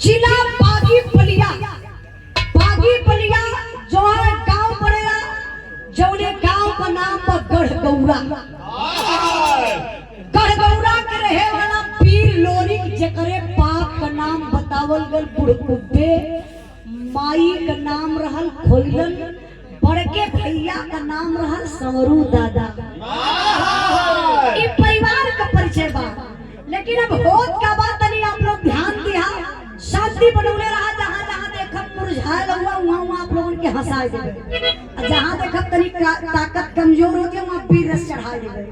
जिला बागी बलिया जो है गांव पड़ेगा, जौने गांव का नाम पर गढ़गौरा के रहे वाला पीर लोरी जकरे बाप का नाम बतावल गल बुढ़कुब्बे, माई का नाम रहल खोइलन, बड़के भैया का नाम रहल संवरू दादा। परिवार का परिचय बा, लेकिन अब होत का बात नहीं, आप लोग ध्यान दिया, शांति बनौले रहा, जहाँ जहाँ देखब मुरझायल हुआ वहाँ आप लोगों के हंसाए देवे, जहाँ देखब तनी ताकत कमजोर होके वहाँ वीर रस चढ़ाए देवे।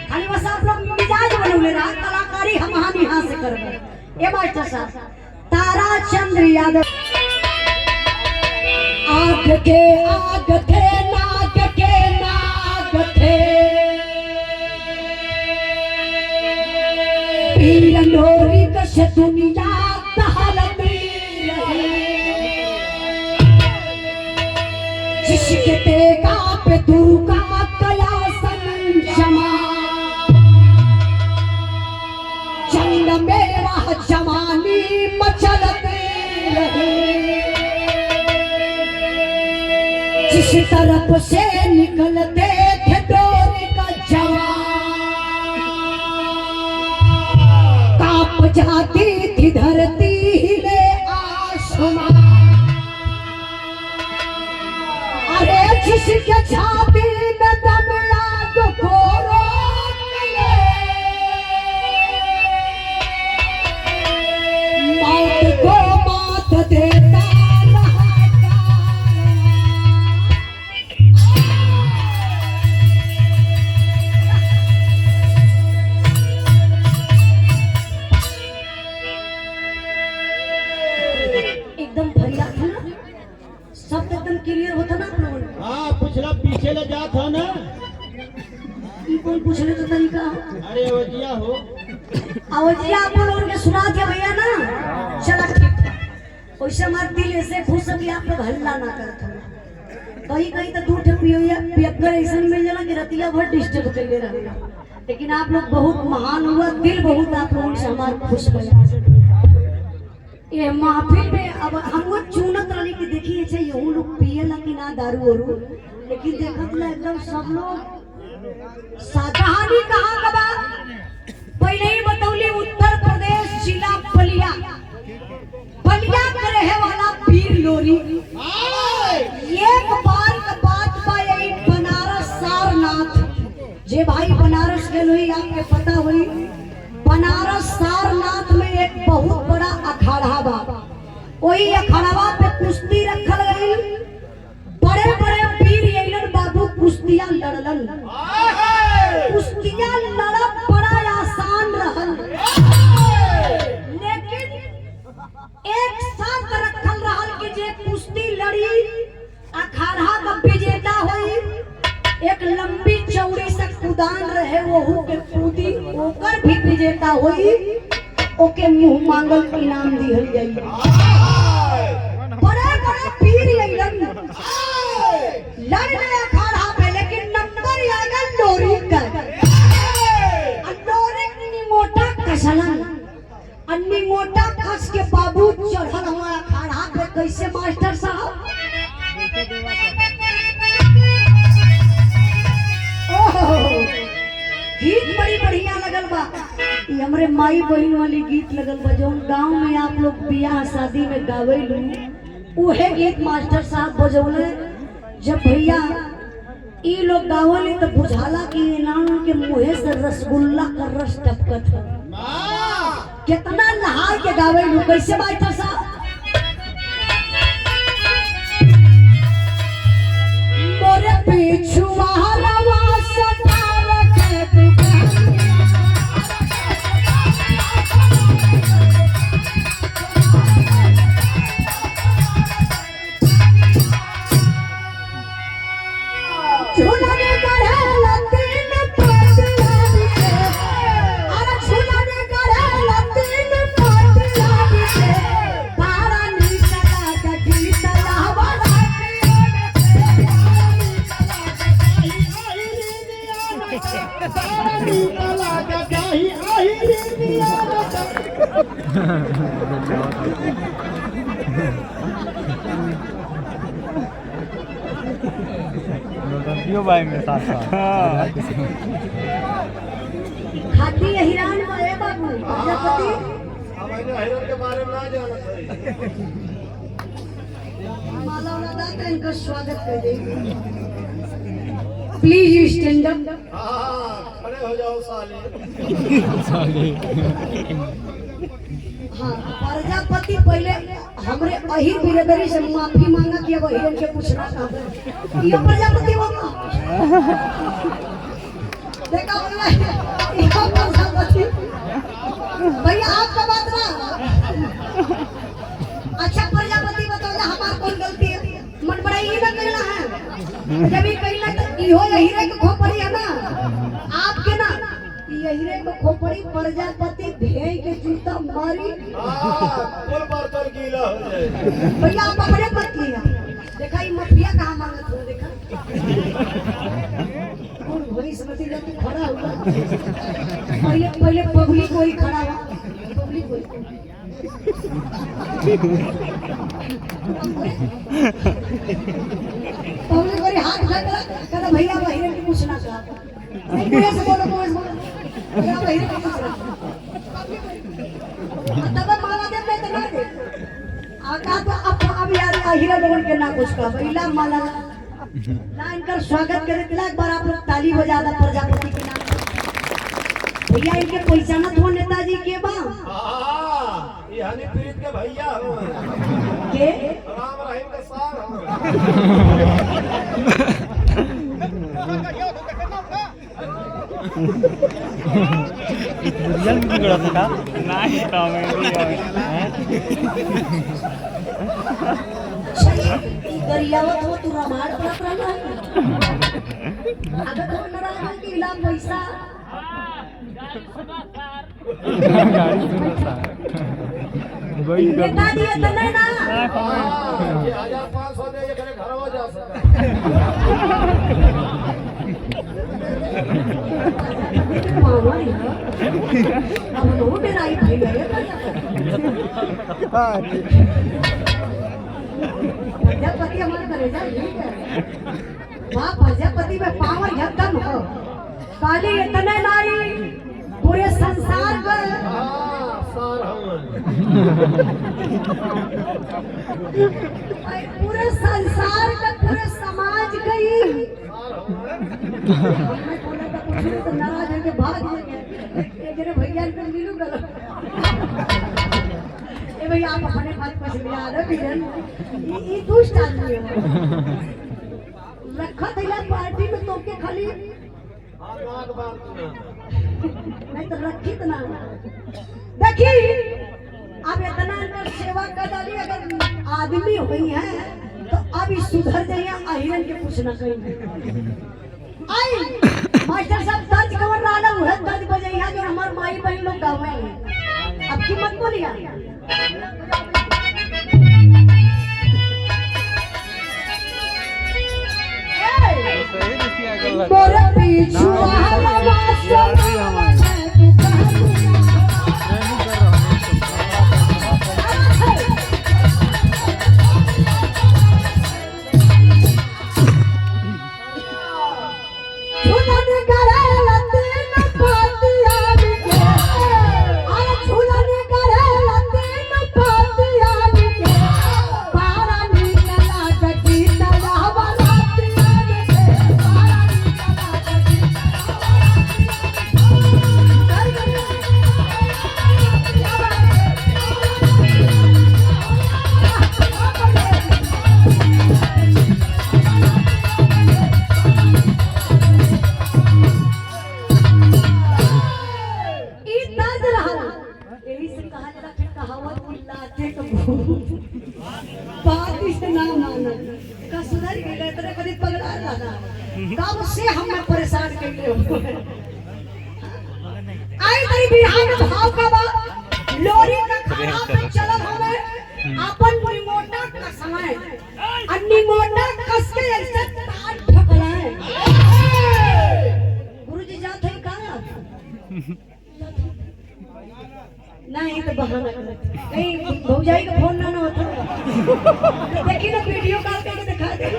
खाली बस आप लोग मिजाज बनौले रहा, कलाकारी हम यहाँ से करबे। ए मास्टर साहब, तारा चंद्र यादव आग थे नाग थे पीर लोरी कश दुनिया तहलती रही, जिसके तेगा पे दुर्गा कया संजमा, चंद मेरा जवानी मचलती रही, जिस तरफ से निकलते थे डोरी का जवान, कांप जाती थी धरती हिले आसमां, अरे जिसके छाती में दम आग को रोक ले, मौत को मात देता एकदम भरिया था ना, सब एकदम क्लियर होता ना आप लोगों को। हाँ, पिछला पीछे ले जा था ना, कौन पूछने तो तरीका। अरे अवजिया हो, अवजिया आप लोगों ने सुना दिया भैया ना, चला ठीक था। वैसे हमारे दिल ऐसे खुश हो कि आप लोग हल्ला ना करते, कहीं कहीं तो दूर पियक्कर ऐसा मिल जाला कि रतिया भर डिस्टर्ब कर ले रहा, लेकिन आप लोग बहुत महान हुआ, दिल बहुत आप लोगों से हमारे खुश भैया। ये महफिल में अब हमको चुनत रही कि देखिए अच्छा यहू लोग पियला कि ना दारू वारू, लेकिन देखत ला एकदम सब लोग कहानी कहाँ का बा पहले ही बतौली, उत्तर प्रदेश जिला बलिया के रहे वाला पीर लोरी। एक बार का बात बा, यही बनारस सारनाथ, जे भाई बनारस गए हुई आपके पता हुई, बनारस सारनाथ में एक बहुत बड़ा अखाड़ा बा, वही अखाड़ा पे कुश्ती रखल गई, बड़े बड़े वीर अइलन बाबू, कुश्तियां लड़लन, कुश्तियां लड़ब बड़ा आसान रहल, लेकिन एक शर्त रखल रहल कि जे कुश्ती लड़ी अखाड़ा का विजेता हुई, एक लंबी चौड़ी से कुदान रहे वहू के कूदी, ओकर भी विजेता हुई, ओके मुंह मांगल इनाम दिहल जाई। बड़े बड़े पीर अइलन लड़ने अखाड़ा पे, लेकिन नंबर आ गया लोरी का, लोरी निमोटा कसलन, निमोटा कस के बाबू चढ़ल हुआ अखाड़ा पे। कैसे मास्टर साहब, गीत बड़ी बढ़िया लगल बा, ये हमरे माई बहन वाली गीत लगल बा, जो गांव में आप लोग बियाह शादी में गावे लू, उहे गीत मास्टर साहब बजौले। जब भैया ई लोग गावले तो बुझाला कि इनाम के मुँहे से रसगुल्ला का रस टपकत है, कितना नहा के गावे लू। कैसे मास्टर साहब, मोरे पीछू भाई में साथ खाती है हिरान वाले बाबू प्रजापति हिरण के बारे में ना जाना माला वाला दाता इनका स्वागत कर दे प्लीज यू स्टैंड अप खड़े हो जाओ साले हाँ प्रजापति पहले हमरे अहिर बिरदरी से माफी मांगा कि अब हिरन के पूछना था ये प्रजापति होगा देखा बोला ये प्रजापति भैया आपका बात ना अच्छा प्रजापति बताओ हमार कौन गलती है मन बड़ा ही ना कहना है जब ये कहना तो इहो हीरे के खोपड़ी है ना आपके ना ये हीरे को खोपड़ी प्रजापति भेई के जूता मारी कुल बर्तन गीला हो जाए भैया आप अपने पत लिया देखा ये मफिया कहाँ मांगत हो देखा कौन भई समझी जाती खड़ा हुआ पहले पब्लिक कोई खड़ा हुआ पब्लिक कोई पब्लिक कोई हाथ उठा कर कहता भैया बहिरे की पूछना चाहता मुझे से बोलो भैया बहिरे की पूछना तब माला दे मैं तो ना दे आका तो अब यार हीरा लोगन के ना कुछ का भैया माला ना इनका स्वागत करे एक बार आप लोग ताली बजा दा प्रजापति के नाम भैया इनके पहचाना तो नेताजी के बा ये हनी प्रीत के भैया हो के राम रहीम के सार हो रियल में बिगड़ा था नहीं कॉमेडी गरियावत हो तू रामायण पढ़त रहना अगर तो नाराज हो कि इलाम पैसा गाड़ी सुनो सा वही नेता दिए तो नहीं ना ये 1500 दे ये करे घर हो जा सकता अब तो डराई भाई गए प्रजापति हमारे कलेजा ठीक है वहाँ प्रजापति में पावर एकदम हो काली इतने नारी पूरे संसार पर सार हो पूरे संसार का पूरे समाज गई मैं बोला था कुछ तो नाराज है कि भाग जाएंगे ये जरे भैया को मिलू गलो ए भैया आप अपने बात पर मिला दो बिजन ये दुष्ट आदमी है रखा थैला पार्टी में तो के खाली नाक बांध नहीं तो रखी तो ना देखिए अब इतना अंदर सेवा कर डाली अगर आदमी हुई है तो अब इस सुधर जाइए अहिरन के कुछ ना करेंगे आई मास्टर साहब दर्ज कवर रहा है दर्ज बजाइया जो हमार माई बहन लोग गावे अब की मत बोलिया मोरे पीछू हवा कब से हमें परेशान कर ले आई तेरी बिहार में भाव का बा लोरी का खाना पे चलत हवे अपन रिमोटा का समय रिमोटा कस के ऐसे तार ठकलाए गुरुजी जात है का नहीं तो बहाना करते कहीं भौजाई का फोन ना होता देखी ना वीडियो कॉल करके दिखा दे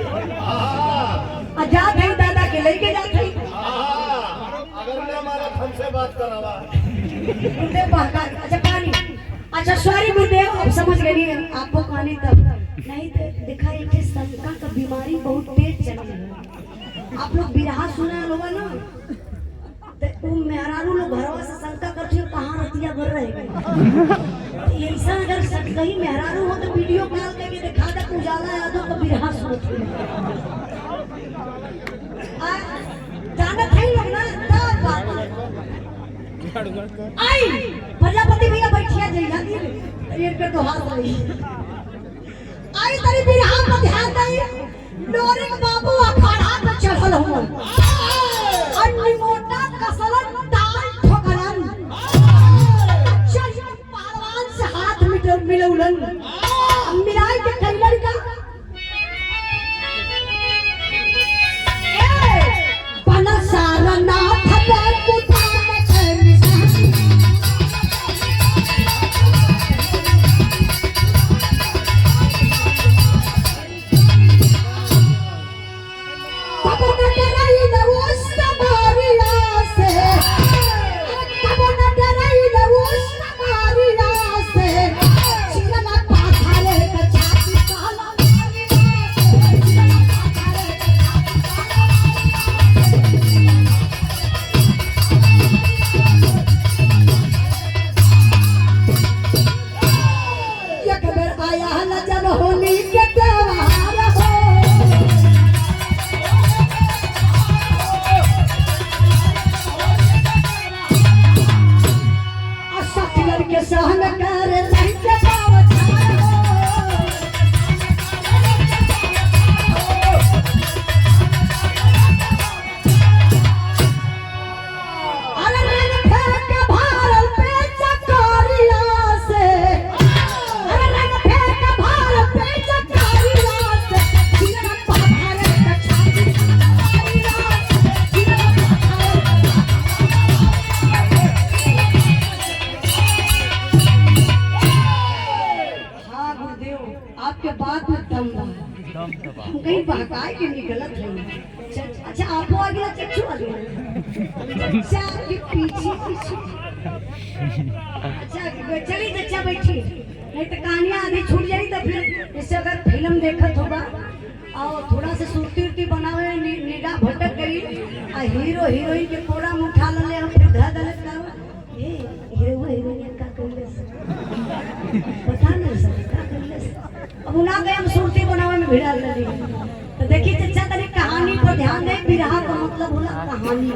आजाद है दादा के लेके जाते अगर ना मारा हमसे बात करावा गुरुदेव बहकार अच्छा कहानी अच्छा सॉरी गुरुदेव अब समझ गई आपको कहानी तब नहीं तो दिखा एक शंका का बीमारी बहुत तेज चल रही है आप लोग बिरहा सुना होगा ना तो मेहरारू लोग घरवा से शंका करती हो कहाँ रतिया भर रहेगा ऐसा अगर कहीं मेहरारू हो तो वीडियो कॉल करके दिखा दे उजाला यादव का बिरहा सुनती जाना था लोग ना तब आई प्रजापति भैया बैठिया जइया दी ये के तो हाथ रही आई तरी बिरहा पर ध्यान दई लोरे के बाबू अखाड़ा पे चढ़ल हो अन्नी मोटा कसलन दाल ठोकरन चलिए पहलवान से हाथ मिलौलन मिलाई के कैलन का बना सारा नाथ पे पुतान के आपके बात में दम हम कहीं बहकाए के निकलत है अच्छा आपको आ गया चच्चू आ गया अच्छा आपके पीछे पीछे अच्छा चलिए चच्चा बैठिए नहीं तो कहानियाँ आधी छूट जाए तो फिर इससे अगर फिल्म देखत होगा और थोड़ा सा सुर्ती उर्ती बनावे निगाह भटक गई आ हीरो हीरोइन के कोड़ा में उठा ले हम फिर धा दलत का ए हीरो हीरोइन का कर ले पता नहीं सर का कर ले अब उना गए हम सुर्ती बनावे में भिड़ा ले तो देखिए चच्चा तनी कहानी पर ध्यान दे बिरहा का मतलब होला कहानी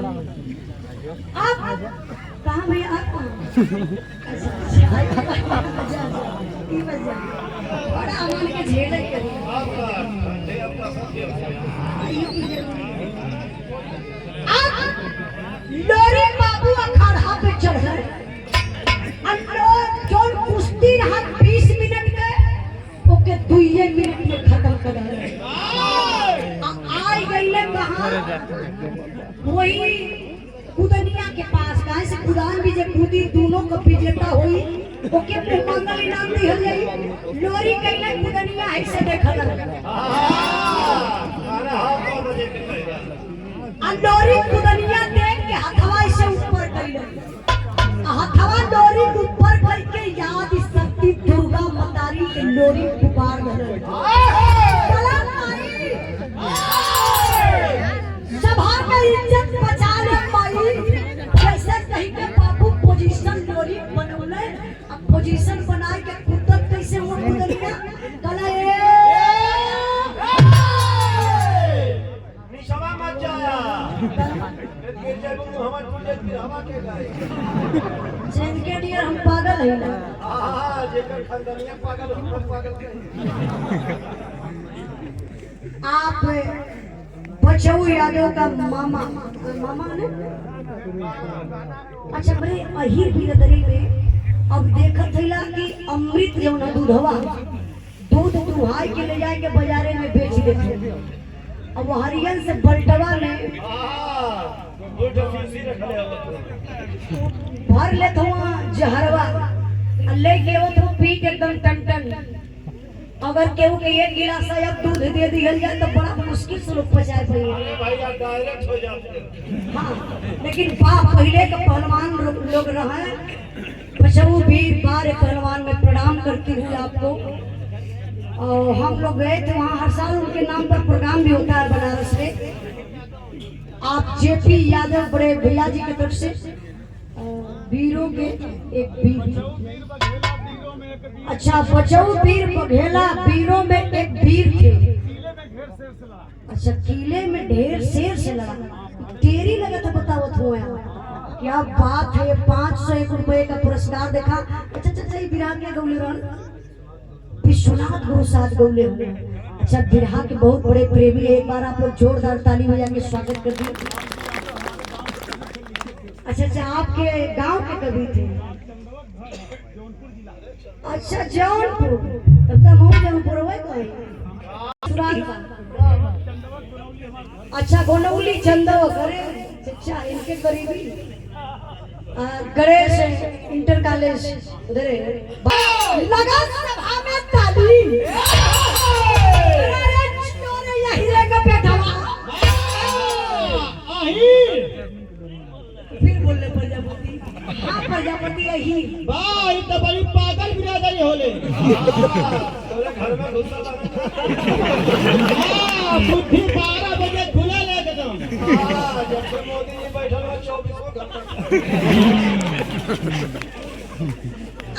आप कहां भैया आप बड़ा अमन के झेले करी लोरी बाबू अखाड़ा पे चढ़ गए जो कुश्ती रहा 20 मिनट के ओके 2 मिनट में खत्म कर रहे आई गई ले कहां वही कुदनिया के पास कहां से कुदान भी जे कूदी दोनों का विजेता हुई ओके मंगल इनाम दी हले लोरी कइले कुदनिया ऐसे देखल आ लोरी कुदनिया देख के हथवा से ऊपर कइले हथवा लोरी ऊपर करके याद शक्ति दुर्गा मतारी के लोरी पुकार गले सभा में इज्जत बचा ले पाई जैसे कहीं के बाबू पोजीशन लोरी बनौले अब पोजीशन बना के कुदत कैसे हो कुदनिया कला निशवा मत जाया गिर जाए तुम हमार टूट जाए हवा के गाय चैन के डियर हम पागल है ना हां जेकर खानदानिया पागल हम पागल आप बचऊ यादव का मामा मामा ने अच्छा बड़े अहीर बिरदरी में अब देखत थैला कि अमृत जो ना दूधवा दूध दुहाई के ले जाए के बाजारे में बेच देते अब हरियन से बल्टवा में भर ले तो जहरवा ले के वो तो पी के एकदम टन अगर केहू के एक गिलास अब दूध दे दिया जाए तो बड़ा मुश्किल से लोग पचाए अरे पाइए। भाई आप डायरेक्ट हो जाते हैं। हाँ लेकिन पहले का पहलवान लोग रहे पछऊ वीर बार पहलवान में प्रणाम करती हूँ आपको। और हम लोग गए थे वहाँ, हर साल उनके नाम पर प्रोग्राम भी होता है बनारस में। आप जेपी यादव बड़े भैया जी की तरफ से वीरों के एक वीर, अच्छा बचाऊ वीर बघेला वीरों में एक वीर थे। अच्छा किले में ढेर शेर से लड़ा, तेरी लगा था बताओ थो क्या बात है। 501 रुपए का पुरस्कार देखा। अच्छा अच्छा बिरहा के गौलेरण विश्वनाथ गुरु साथ गौले हुए। अच्छा बिरहा के बहुत बड़े प्रेमी है, एक बार आप लोग जोरदार ताली बजा के स्वागत कर दिए। अच्छा अच्छा आपके गांव के कवि थे। अच्छा जौनपुर, तब तक हम जौनपुर हुए कोई सुराग का। अच्छा गोनौली चंदो करे अच्छा इनके करीबी गणेश इंटर कॉलेज उधर लगा सभा में ताली अरे चोरे यही रहेगा बैठा फिर बोलने प्रजापति। हाँ प्रजापति यही भाई तो बड़ी पागल बिरादरी होले। तोरे घर में घुसा बुद्धि 12 बजे खुला ले एकदम। जब से मोदी जी बैठल बा 24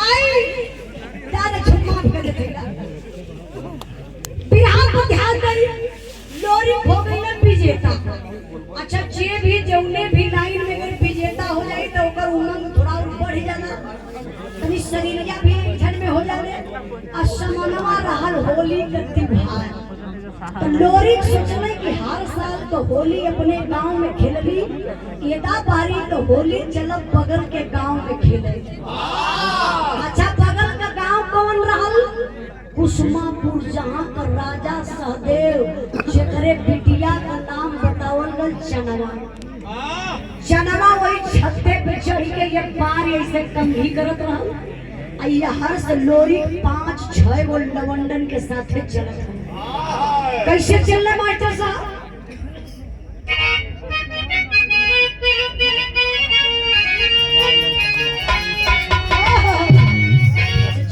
आई दादा छुपा कर देगा। बिरहा को ध्यान करिए, लोरी हो गई ना विजेता। अच्छा जे भी जौने भी लाइन में अगर विजेता हो जाए तो ओकर उमंग थोड़ा और बढ़ जाना, तनी शरीरिया भी ठंड में हो जाने। असमनवा रहल होली के त्योहार तो लोरी सोचले कि हर साल तो होली अपने गांव में खेलली, एदा बारी तो होली चलब बगल के गांव में खेले। अच्छा बगल का गांव कौन रहल? कुसुमापुर, जहाँ का राजा सहदेव जेकरे बिटिया का नाम बतावल गल चनवा। चनवा वही छत्ते पे चढ़ के ये पार ऐसे कंघी करत रहल। ये हर से लोरी 5-6 गो लवंडन के साथे चलत है। कैसे चल रहे मास्टर साहब?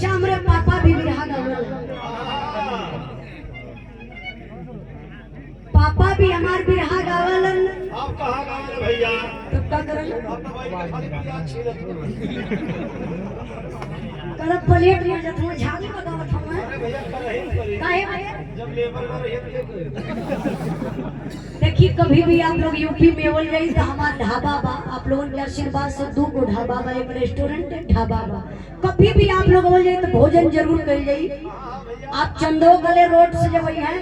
चामरे पापा भी बिरहा गावल, पापा भी हमार बिरहा गावलन। आप कहाँ गए भैया? तब का करल आप तो भाई खाली प्याज छीलत हो। करब प्लेट में जत हो झाड़ू लगावत हूं। अरे भैया करही करी। काहे भैया? जब लेबर का रहिए देखिए कभी भी आप लोग यूपी में बोल गई तो हमारा ढाबा बा, आप लोगों के आशीर्वाद से 2 गो ढाबा बा, एक रेस्टोरेंट है ढाबा बा। कभी भी आप लोग बोल जाए तो भोजन जरूर कर जाई। आप चंदो गले रोड से जब आई हैं,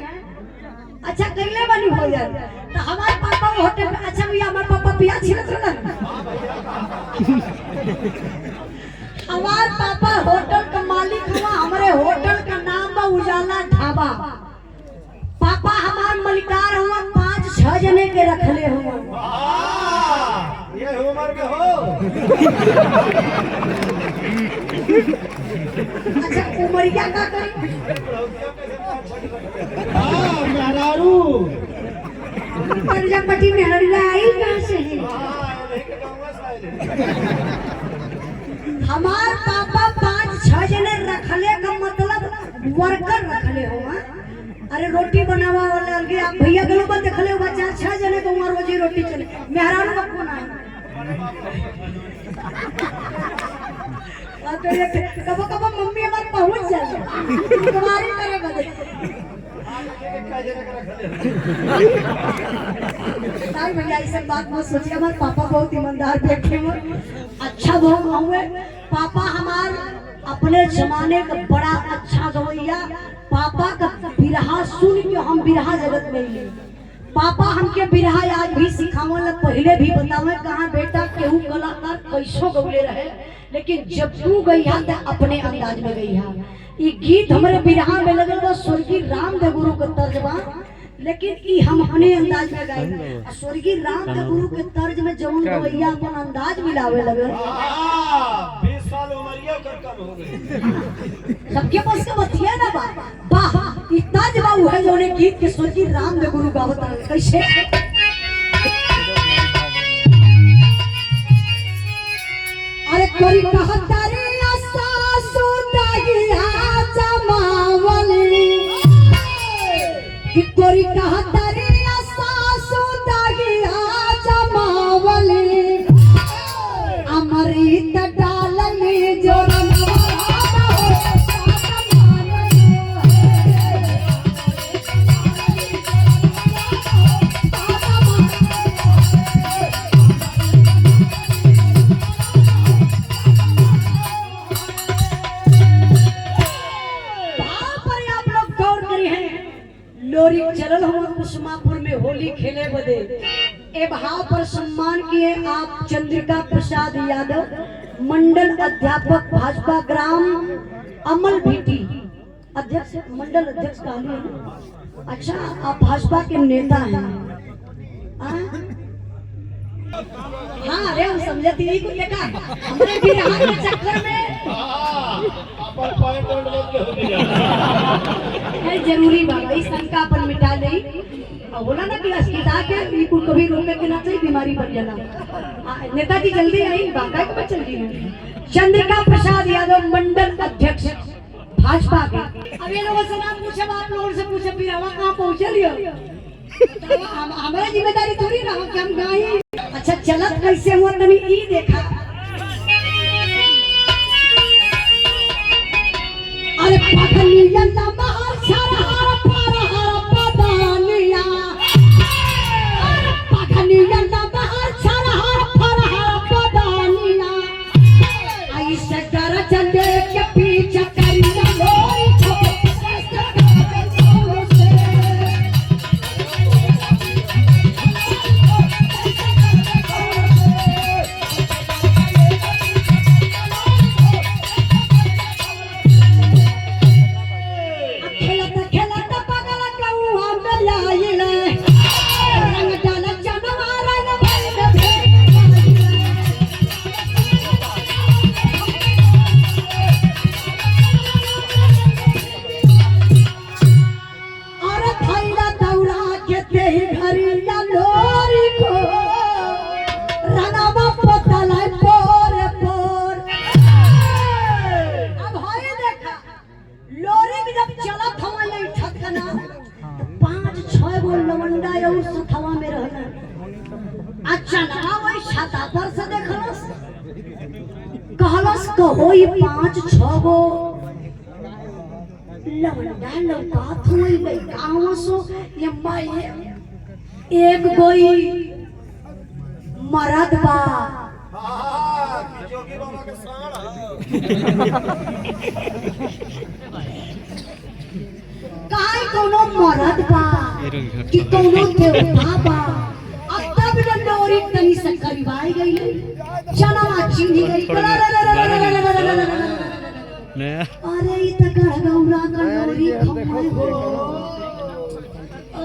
अच्छा कैले बनी भोजन तो हमारे पापा होटल में। अच्छा भैया हमारे पापा पिया छिलत रहन। हमारे पापा होटल का मालिक हुआ, हमारे होटल का नाम बा उजाला ढाबा। पापा हमार मलिकार हुआ, 5-6 जने के रखले हुआ। ये उम्र में हो। अच्छा उमरिया का करी मेहरारू प्रजापति में हरिया आई कहाँ से है? हमार पापा 5-6 जने रखले का मतलब वर्कर रखले हुआ। अरे रोटी बनावा वाला अलगे आप भैया गलो पर देखले हो बच्चा 6 जने को उमर रोजी रोटी चले। मेहरारू का कौन है? तो ये कबो मम्मी हमार पहुंच जाए तुम्हारी करे बदे। नहीं भैया ऐसा बात मत सोचिए, हमारे पापा बहुत ईमानदार व्यक्ति हैं, अच्छा बहुत हुए। पापा हमार अपने जमाने का बड़ा अच्छा गवैया। पापा का बिरहा सुन के हम बिरहा जगत में ही। पापा हमके बिरहा आज भी सिखावल, पहले भी बतावे कहाँ बेटा केहू कलाकार कैसो गौले रहे, लेकिन जब तू गई तो अपने अंदाज में गई। ये गीत हमारे बिरहा में लगल बा स्वर्गीय रामदेव गुरु का तर्जमा, लेकिन ई हम अपने अंदाज में गाए। स्वर्गीय रामदेव गुरु के तर्ज में जौन गवैया अपन अंदाज मिलावे लगल। साल उमरिया कर कम हो गई। सबके पास का बतिया ना बा वाह इतना जवाब है जो ने गीत के सोची राम ने गुरु गावत रहे। कैसे अरे कोई कहता रे सासु दागिया जमावली कि कोई कहता रे सासु दागिया जमावली अमृत डालनी जोरन लोरी चलल हम कुसुमापुर में होली खेले बदे ए भाव पर सम्मान किए आप चंद्रिका प्रसाद यादव मंडल अध्यापक भाजपा ग्राम अमल भीटी अध्यक्ष मंडल अध्यक्ष काली है। अच्छा आप भाजपा के नेता हैं हाँ अरे हम समझे दीदी को देखा हमने बिहार के चक्कर में जरूरी बाबा इस शंका पर मिटा दे और बोला ना कि अस्पताल के को कभी रोके के ना चाहिए बीमारी बढ़ जाना। नेताजी जल्दी आई बाका के चल रही चंद्रिका प्रसाद यादव मंडल अध्यक्ष भाजपा के। अब ये लोगों से नाम पूछे आप लोगों से पूछे फिर हम कहाँ पहुँचे लियो हमारा जिम्मेदारी थोड़ी ना कि हम गाई। अच्छा चलत कैसे हुआ तनी ई देखा अरे पगलिया बाहर छरहर परहर पदानिया अरे पगलिया बाहर छरहर परहर पदानिया ऐसे कर चले के पीछे करिया लोरी को कोई 5-6 गो लवंडा लौकात हुई गई गाँव सो ये माये एक कोई मरद बा काहे कोनो मरद बा कि कोनो देवता बा अब तब न लोरी तनी से करीबाई गई चना चीनी गई अरे इतना गौरा का लोरी खमाई हो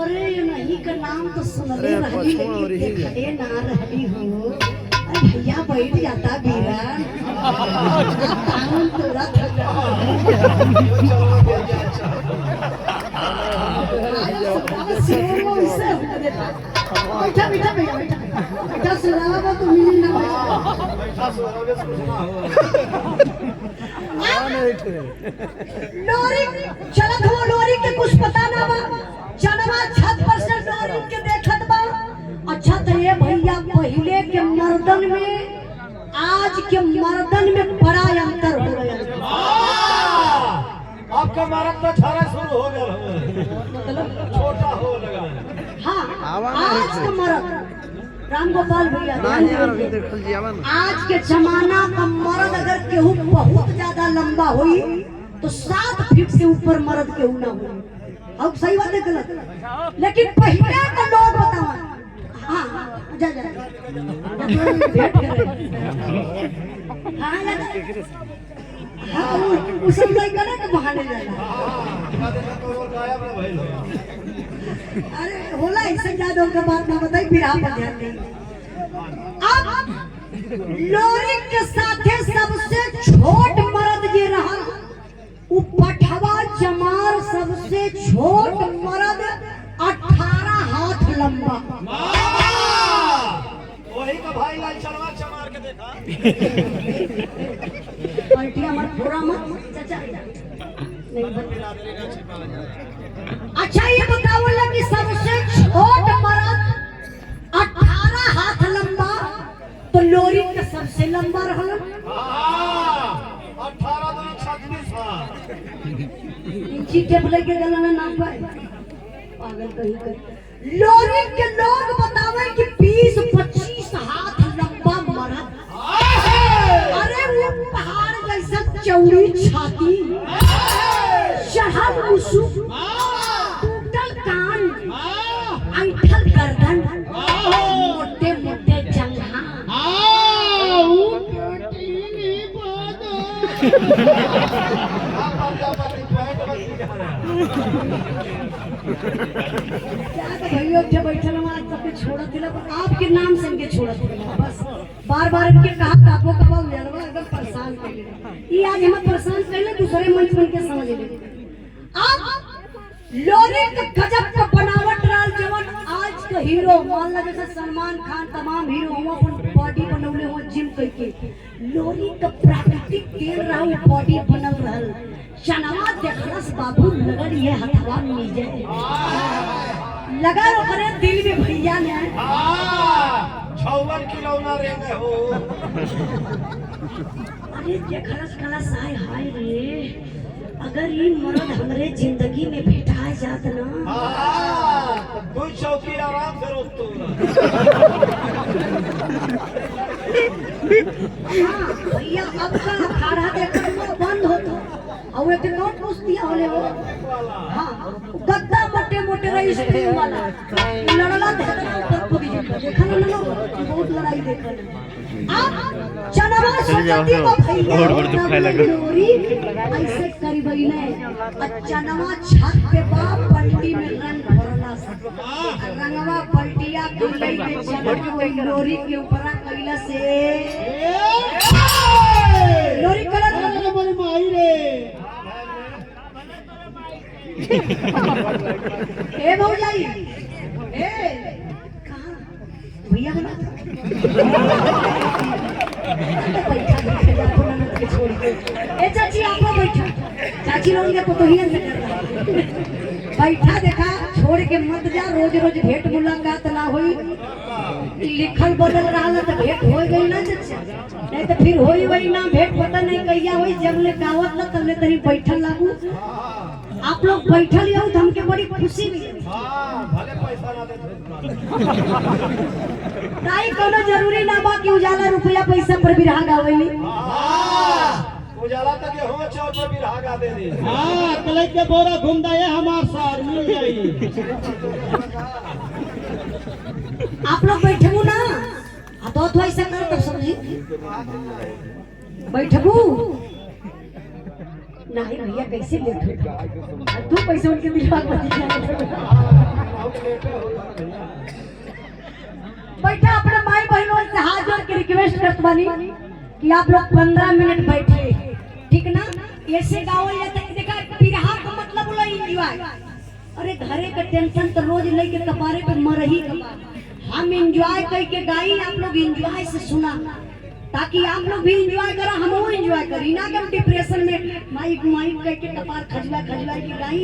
अरे नहीं का नाम तो सुनले रही लेकिन देखले ना रही हो अरे भैया बैठ जाता बीरान कान तोरा बैठा बैठा भैया बैठा सुनावा तो मिली ना लोरी चलत हो लोरी के कुछ पता ना बा जनवा छत पर से लोरी के देखत बा। अच्छा तो ये भैया पहले के मर्दन में आज के मर्दन में बड़ा अंतर हो गया। आपका मर्द तो छारा शुरू हो गया मतलब छोटा हो लगा। हाँ आज का मर्द राम गोपाल भैया आज के जमाना का मर्द अगर केहू बहुत ज्यादा लंबा हुई तो 7 फीट से ऊपर मर्द केहू ना हो। अब सही बात है गलत लेकिन पहले का लोग बतावा हाँ जा जा हाँ उस करे के बहाने अरे होला ऐसे यादव का बात ना बताई फिर आप ध्यान दें। अब लोरी के साथे सबसे छोट मर्द जे रहा उ पठवा चमार सबसे छोट मर्द 18 हाथ लंबा। वही का भाई लाल चलवा चमार के देखा पलटिया मत पूरा मत चाचा नहीं बिरादरी ना छिपावा जाए। अच्छा ये बताओ कि सबसे छोट मर्द 18 हाथ लंबा तो लोरी का सबसे लंबा रहल 18 दूनी 36 हाथ। इंची टेप लेके गलना ना पाए पागल कहीं कर। लोरी के लोग बतावे कि 20-25 हाथ लंबा मर्द। अरे वो पहाड़ जैसा चौड़ी छाती, शहर मुसुक, टूटल कान, ऐठल गर्दन, मोटे मोटे जंघा। भैया जब बैठल हमारा सबके छोड़ दिला आपके नाम से इनके छोड़ दिला बस बार बार इनके कहा कापो कबा उजलवा एकदम परेशान कर ले ये आज हम परेशान कर ले दूसरे मंच बन के समझ ले अब लोरी के गजब का बनावट राल जवन आज का हीरो मान ला जैसे सलमान खान तमाम हीरो हुआ अपन बॉडी बनौले हुआ जिम करके लोरी का प्राकृतिक तेल रहा वो बॉडी बनल रहल चनवा देखलस बाबू लगन ये हथवा नीचे लगा रो करे दिल में भैया ने 56 किलो ना रेंगे हो। अरे देखलस खलस हाय हाय रे अगर ये मर्द हमरे जिंदगी में भेटा जात ना दो चौकी आराम से रोक तो भैया अब का अखाड़ा देखकर वो बंद होता और एक नोट पूछ दिया होले हो हाँ गद्दा मोटे मोटे रही स्क्रीन वाला लड़ला देखा ना लोग बहुत लड़ाई देखा अब चनवा सोचती को भैया लोरी ऐसे करी बइने चनवा छत पे बा पलटी में रंग भरला रंगवा पलटिया कइले में चमक लोरी के ऊपर कइला से लोरी कलर बड़ी माई रे ए भौजाई ए कहां भैया बना ए चाची आप लोग बैठो चाची लोग के तो ही अंदर बैठा देखा छोड़ के मत जा रोज रोज भेंट मुलाकात ना होई लिखल बदल रहा तो भेंट हो गई ना चाचा नहीं तो फिर होई वही ना भेंट पता नहीं कहिया होई जब ले गावत ना तब ले तनी बैठल लागू आप लोग बैठल हो तो हमके बड़ी खुशी मिली भले पैसा ना दे नहीं कोनो जरूरी ना बा कि उजाला रुपया पैसा पर बिरहा गावेली उजाला तक हो चौक पर बिरहा गा दे दी हाँ कलई के बोरा घूमदा है हमार सार मिल जाई। आप लोग बैठबू ना तो ऐसा कर तो समझी बैठबू नहीं भैया कैसे लेट तू पैसे उनके दिलवा बैठा अपने माई बहनों से हाथ जोड़ के रिक्वेस्ट करत बानी कि आप लोग 15 मिनट बैठे ठीक ना ऐसे गावल जाता है देखा बिरहा का मतलब होला एंजॉय अरे घरे का टेंशन तो रोज लेके कपारे पे मरही हम एंजॉय करके गाई आप लोग एंजॉय से सुना ताकि आप लोग भी एंजॉय करा हम वो एंजॉय करी ना कि हम डिप्रेशन में माइक माइक करके कपार खजला खजला के गाई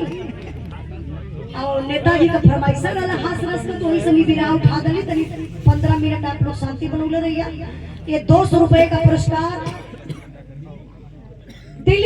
और नेताजी का फरमाइशा वाला हाथ रस का तो ही सभी बिरा उठा दली तनी 15 मिनट आप लोग शांति बनौले रहिया ये 200 रुपए का पुरस्कार